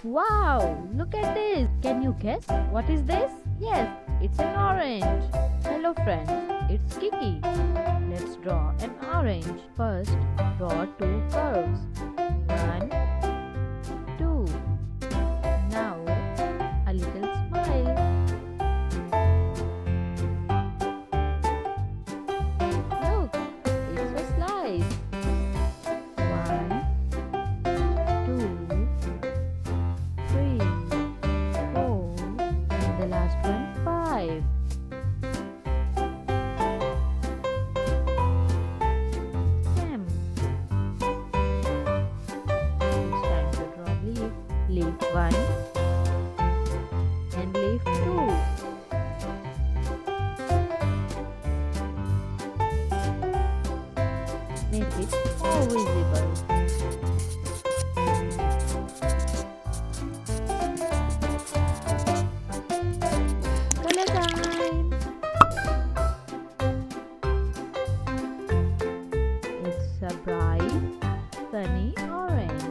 Wow, look at this. Can you guess what is this? Yes, it's an orange. Hello friends, it's Kiki. Let's draw an orange. First, draw two curves. One, two. Now, a little smile. Look, it's a slice. One, two, three, four, and the last one, five. Stem. It's time to draw leaf. Leaf one and leaf two. Make it more visible. Color time! It's a bright, sunny orange.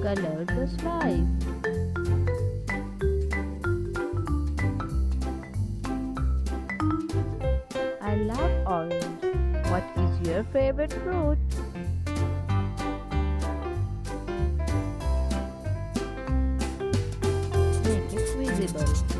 Color the slice. I love orange. What is your favorite fruit? Make it visible.